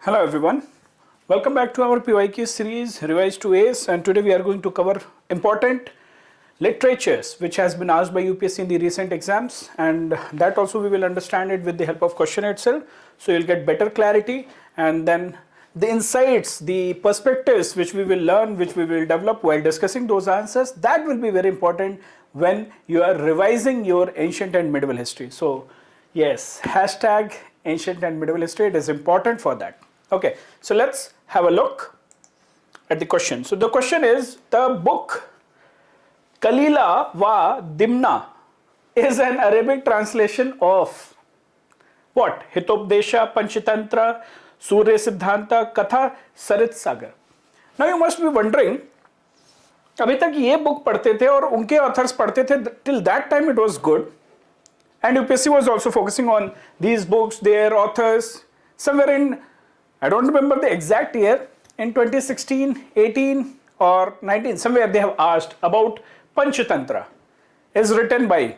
Hello everyone, welcome back to our PYQ series Revise to Ace, and today we are going to cover important literatures which has been asked by UPSC in the recent exams, and that also we will understand it with the help of question itself, so you'll get better clarity, and then the insights, the perspectives which we will learn, which we will develop while discussing those answers, that will be very important when you are revising your ancient and medieval history. So yes, hashtag ancient and medieval history, it is important for that. Okay, so let's have a look at the question. So the question is, the book Kalila wa Dimna is an Arabic translation of what? Hitopdesha, Panchatantra, Surya Siddhanta, Katha, Sarit Sagar. Now you must be wondering, अभी तक ये book पढ़ते थे और उनके authors पढ़ते थे, till that time it was good, and UPSC was also focusing on these books, their authors. Somewhere in, I don't remember the exact year, in 2016, 18 or 19, somewhere they have asked about Panchatantra is written by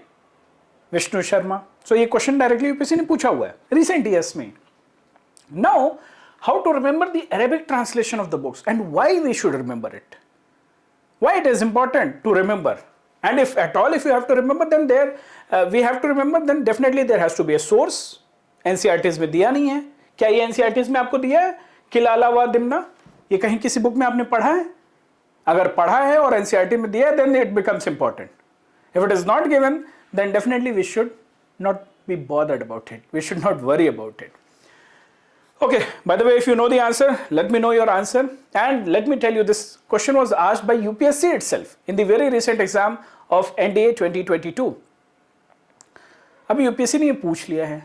Vishnu Sharma. So ये question directly UPSC ने पूछा हुआ है recent years में. Now, how to remember the Arabic translation of the books and why we should remember it? Why it is important to remember? And if at all, if you have to remember, then we have to remember, then definitely there has to be a source. NCERTs में दिया नहीं है. क्या ये NCERTs में आपको दिया है किलाला व दिमना? ये कहीं किसी बुक में आपने पढ़ा है? अगर पढ़ा है और NCERT में दिया है, then it becomes important. If it is not given, then definitely we should not be bothered about it. We should not worry about it. Okay, by the way, if you know the answer, let me know your answer. And let me tell you, this question was asked by UPSC itself in the very recent exam of NDA 2022. अभी UPSC ने ये पूछ लिया है.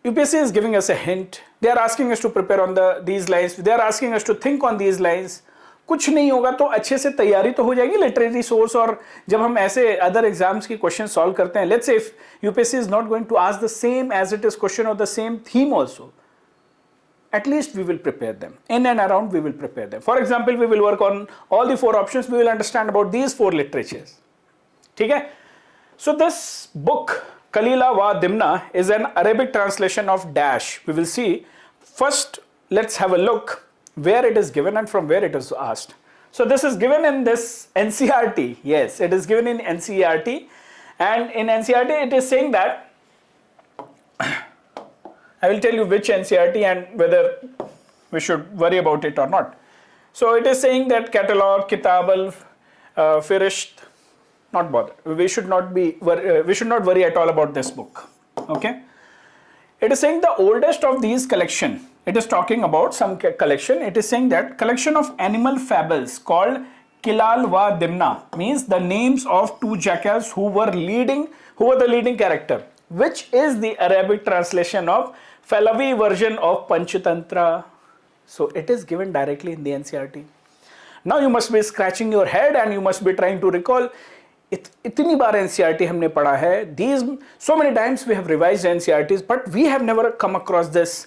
UPSC is giving us a hint. They are asking us to prepare on these lines. They are asking us to think on these lines. कुछ नहीं होगा तो अच्छे से तैयारी तो हो जाएगी लिटरेरी सोर्स. और जब हम ऐसे अदर एग्जाम्स की क्वेश्चन सॉल्व करते हैं, let's say if UPSC is not going to ask the same as it is question or the same theme also, at least we will prepare them. In and around we will prepare them. For example, we will work on all the four options. We will understand about these four literatures. ठीक है? So this book Kalila wa Dimna is an Arabic translation of dash. We will see. First, let's have a look where it is given and from where it is asked. So this is given in this NCERT. Yes, it is given in NCERT. And in NCERT it is saying that, I will tell you which NCERT and whether we should worry about it or not. So it is saying that catalog, kitabal, firisht, not bother. We should not worry at all about this book. Okay. It is saying the oldest of these collection. It is talking about some collection. It is saying that collection of animal fables called Kilal wa Dimna means the names of two jackals who were the leading character, which is the Arabic translation of Pahlavi version of Panchatantra. So it is given directly in the NCERT. Now you must be scratching your head and you must be trying to recall. इतनी बार NCERT हमने पढ़ा है. These so many times we have revised NCERTs, but we have never come across this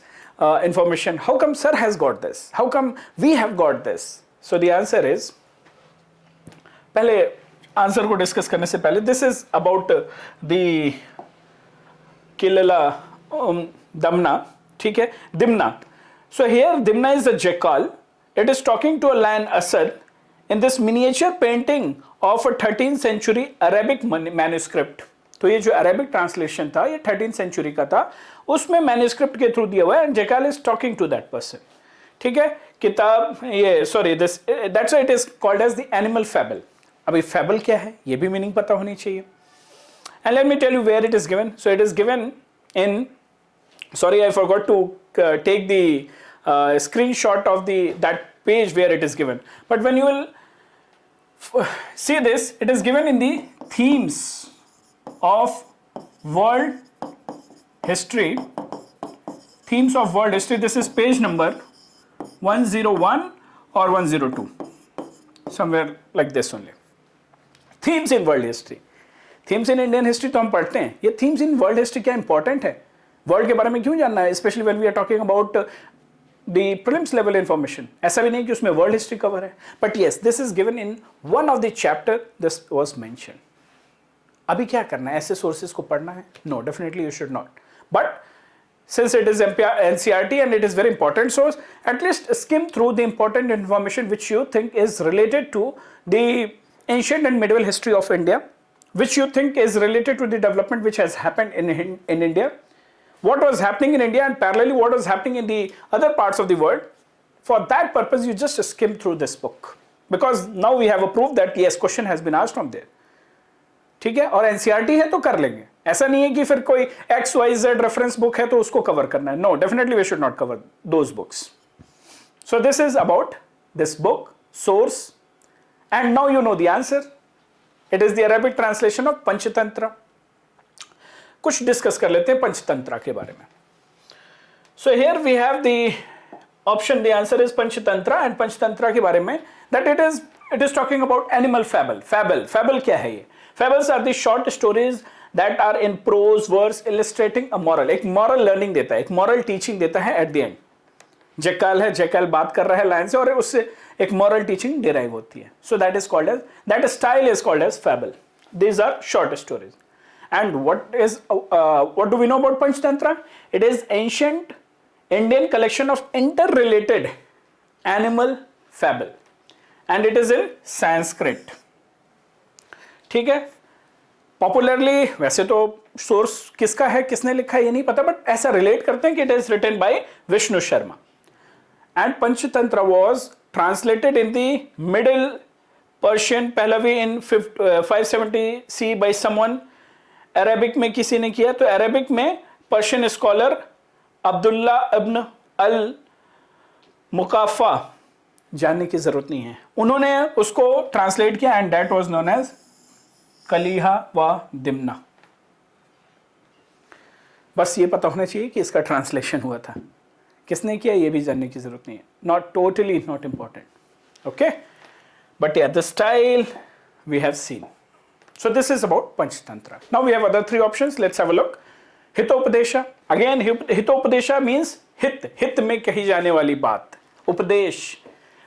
information. How come sir has got this? How come we have got this? So the answer is, पहले answer को discuss करने से पहले, this is about the Kilala Damna, ठीक है, Dimna. So here Dimna is a jackal. It is talking to a lion Asad in this miniature painting of a 13th century Arabic manuscript. तो ये जो Arabic translation था, ये 13th century का था, उसमें manuscript के थ्रू दिया हुआ है, and jackal is talking to that person. ठीक है, किताब ये sorry this that's why it is called as the animal fable. अभी fable क्या है, ये भी meaning पता होनी चाहिए. And let me tell you where it is given. So it is given in, sorry I forgot to take the screenshot of that page where it is given. But when you will see this, it is given in the themes of world history. Themes of world history. This is page number 101 or 102. Somewhere like this only. Themes in world history. Themes in Indian history तो हम पढ़ते हैं. ये themes in world history क्या important है? World के बारे में क्यों जानना है? Especially when we are talking about the prelims level information. ऐसा भी नहीं कि उसमें world history cover है. But yes, this is given in one of the chapter. This was mentioned. अभी क्या करना है? ऐसे sources को पढ़ना है? No, definitely you should not. But since it is NCERT and it is very important source, at least skim through the important information which you think is related to the ancient and medieval history of India, which you think is related to the development which has happened in India, what was happening in India and parallelly what was happening in the other parts of the world. For that purpose you just skim through this book, because now we have a proof that yes, question has been asked from there. ठीक है, और NCERT है तो कर लेंगे, ऐसा नहीं है कि फिर कोई XYZ रेफरेंस बुक है तो उसको कवर करना है. No, definitely we should not cover those books. So this is about this book source and now you know the answer. It is the Arabic translation of Panchatantra. कुछ discuss कर लेते हैं पंचतंत्र के बारे में. So here we have the option, the answer is Panchatantra. And Panchatantra के बारे में that it is talking about animal fable. Fable क्या है ये? Fables are the short stories that are in prose verse illustrating a moral. एक moral learning देता है, एक moral teaching देता है at the end. जैकाल है, जैकाल बात कर रहा है लाइन से और उससे एक moral teaching derive होती है. So that is called as, that style is called as fable. These are short stories. And what do we know about Panchtantra? It is ancient Indian collection of interrelated animal fable. And it is in Sanskrit. ठीक है, popularly वैसे तो source किसका है, किसने लिखा है ये नहीं पता, बट ऐसा रिलेट करते हैं कि it is written by Vishnu Sharma. And Panchatantra was translated in the middle Persian Pahlavi in 570 C by someone. Arabic में किसी ने किया, तो अरेबिक में Persian scholar Abdullah ibn al Muqaffa, जानने की जरूरत नहीं है, उन्होंने उसको ट्रांसलेट किया and that was known as Kalila wa Dimna. बस ये पता होना चाहिए कि इसका ट्रांसलेशन हुआ था, किसने किया ये भी जानने की जरूरत नहीं है. Not totally not important. Okay, but या the style we have seen. So this is about Panchatantra. Now we have other 3 options. Let's have a look. Hitopadesha. Again Hitopadesha means हित में कही जाने वाली बात, उपदेश,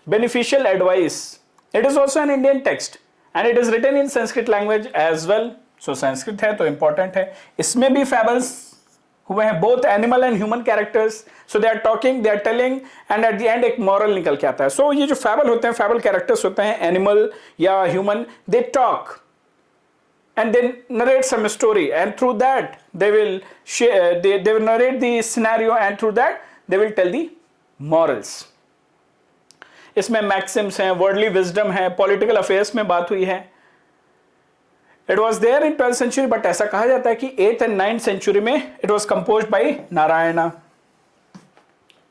beneficial advice. It is also an Indian text and it is written in Sanskrit language as well. So Sanskrit है तो important है. इसमें भी fables हुए हैं, both animal and human characters. So they are talking, they are telling, and at the end एक moral निकल के आता है. So ये जो fable होते हैं, fable characters होते हैं, animal या human, they talk and they narrate some story, and through that they will share, they will narrate the scenario, and through that they will tell the morals. इसमें maxims हैं, worldly wisdom है, political affairs में बात हुई है. It was there in 12th century, but ऐसा कहा जाता है कि 8th and 9th century में it was composed by Narayana.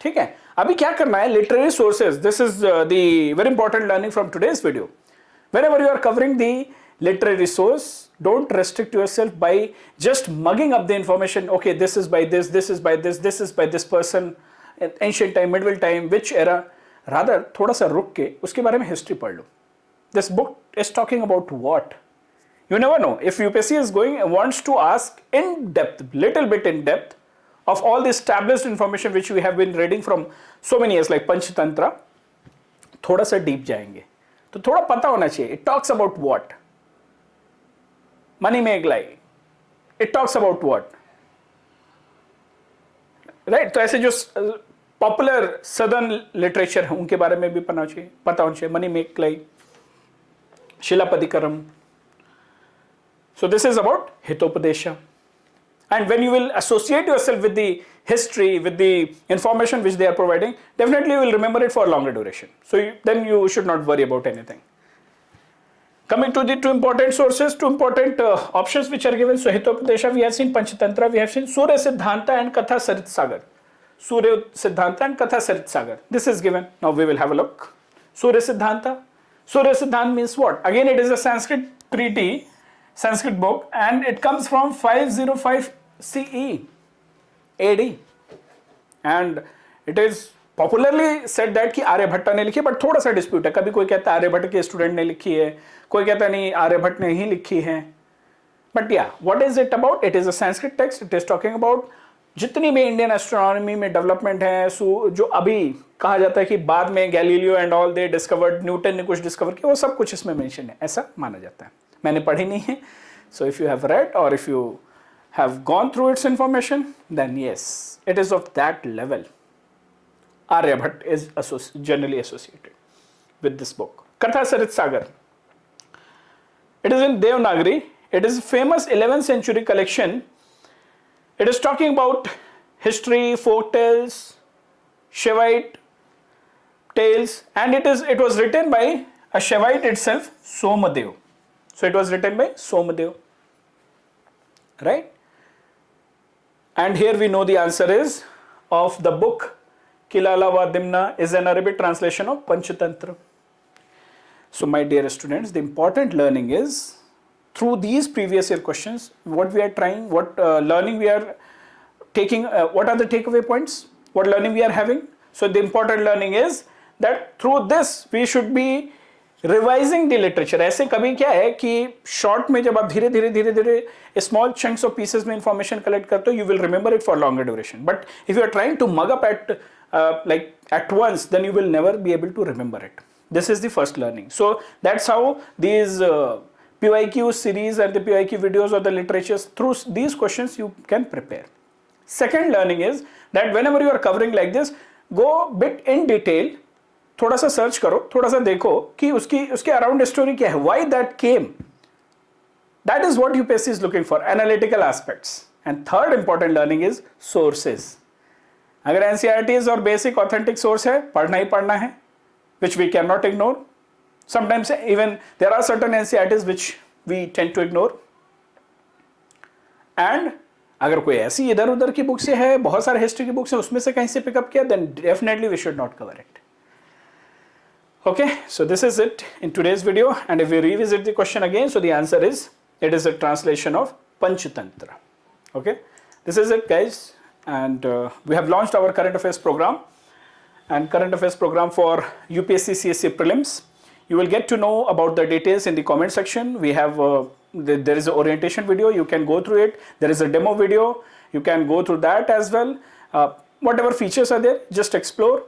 ठीक है, अभी क्या करना है, literary sources. This is the very important learning from today's video. Whenever you are covering the literary source, don't restrict yourself by just mugging up the information. Okay, this is by this, this is by this, this is by this person, ancient time, medieval time, which era. Rather थोड़ा सा रुक के उसके बारे में history पढ़ लो. This book is talking about what, you never know. If UPSC is going wants to ask in depth, little bit in depth of all the established information which we have been reading from so many years like Panchatantra, थोड़ा सा deep जाएंगे तो थोड़ा पता होना चाहिए. It talks about what, money make lie, it talks about what, right. तो ऐसे जो पॉपुलर सदर्न लिटरेचर है उनके बारे में भी पता होना चाहिए. Manimekalai, Silappatikaram. So this is about Hitopadesha. And when you will associate yourself with the history, with the information which they are providing, definitely you will remember it for a longer duration. So then you should not worry about anything. Coming to the 2 important sources, 2 important options which are given. So Hitopadesha, we have seen Panchatantra, we have seen Surya Siddhanta and Katha Sarit Sagar. Surya Siddhanta and Katha Sarit Sagar. This is given. Now we will have a look. Surya Siddhanta. Surya Siddhanta means what? Again, it is a Sanskrit treaty, Sanskrit book, and it comes from 505 CE AD, and it is popularly said that कि आर्यभट्ट ने लिखी है, but थोड़ा सा dispute है. कभी कोई कहता है आर्यभट्ट के स्टूडेंट ने लिखी है, कोई कहता नहीं आर्यभट्ट ने ही लिखी है. बट या what is it about? It is a Sanskrit text. It is talking about जितनी भी इंडियन एस्ट्रोनॉमी में डेवलपमेंट है, जो अभी कहा जाता है कि बाद में Galileo and all they discovered, Newton ने कुछ डिस्कवर किया, वो सब कुछ इसमें मेंशन है, ऐसा माना जाता है. मैंने पढ़ी नहीं है. So if you have read और if you have gone through its information, then yes, it is of that level. Aryabhatta is generally associated with this book. Katha Sarit Sagar. It is in Devanagari. It is a famous 11th century collection. It is talking about history, folk tales, Shaivite tales, and it was written by a Shaivite itself, Somadev. So it was written by Somadev, right? And here we know the answer is of the book Kilala wa Dimna is an Arabic translation of Panchatantra. So my dear students, the important learning is through these previous year questions, what we are trying, what learning we are taking, what are the takeaway points, what learning we are having. So the important learning is that through this we should be revising the literature. ऐसे कभी क्या है कि short में जब आप धीरे धीरे धीरे धीरे स्मॉल चंक्स ऑफ पीसेस में इंफॉर्मेशन कलेक्ट करते हो, you will remember it for longer duration. But if you are trying to mug up at once, then you will never be able to remember it. This is the first learning. So that's how these PYQ series and the PYQ videos or the literatures, through these questions you can prepare. Second learning is that whenever you are covering like this, go bit in detail, थोड़ा सा search करो, थोड़ा सा देखो कि उसके around story क्या है, why that came. That is what UPSC is looking for, analytical aspects. And third important learning is sources. अगर NCERTs और basic authentic source है, पढ़ना ही पढ़ना है, which we cannot ignore. Sometimes even there are certain NCERTs which we tend to ignore. And अगर कोई ऐसी इधर उधर की बुक से है, बहुत सारे हिस्ट्री की बुक से उसमें से कहीं से पिकअप किया, then definitely we should not cover it. Okay, so this is it in today's video, and if we revisit the question again, so the answer is it is a translation of Panchatantra. Okay, this is it guys, and we have launched our current affairs program. And current affairs program for UPSC CSC prelims. You will get to know about the details in the comment section. We have there is an orientation video, you can go through it. There is a demo video, you can go through that as well. Whatever features are there, just explore.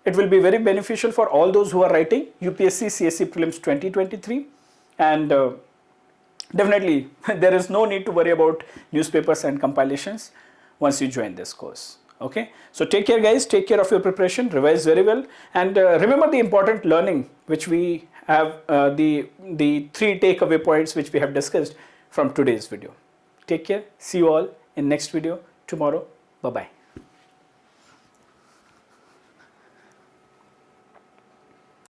It will be very beneficial for all those who are writing UPSC CSC prelims 2023. And definitely there is no need to worry about newspapers and compilations once you join this course. Okay, so take care guys, take care of your preparation, revise very well, and remember the important learning which we have, the 3 takeaway points which we have discussed from today's video. Take care, see you all in next video tomorrow. Bye bye.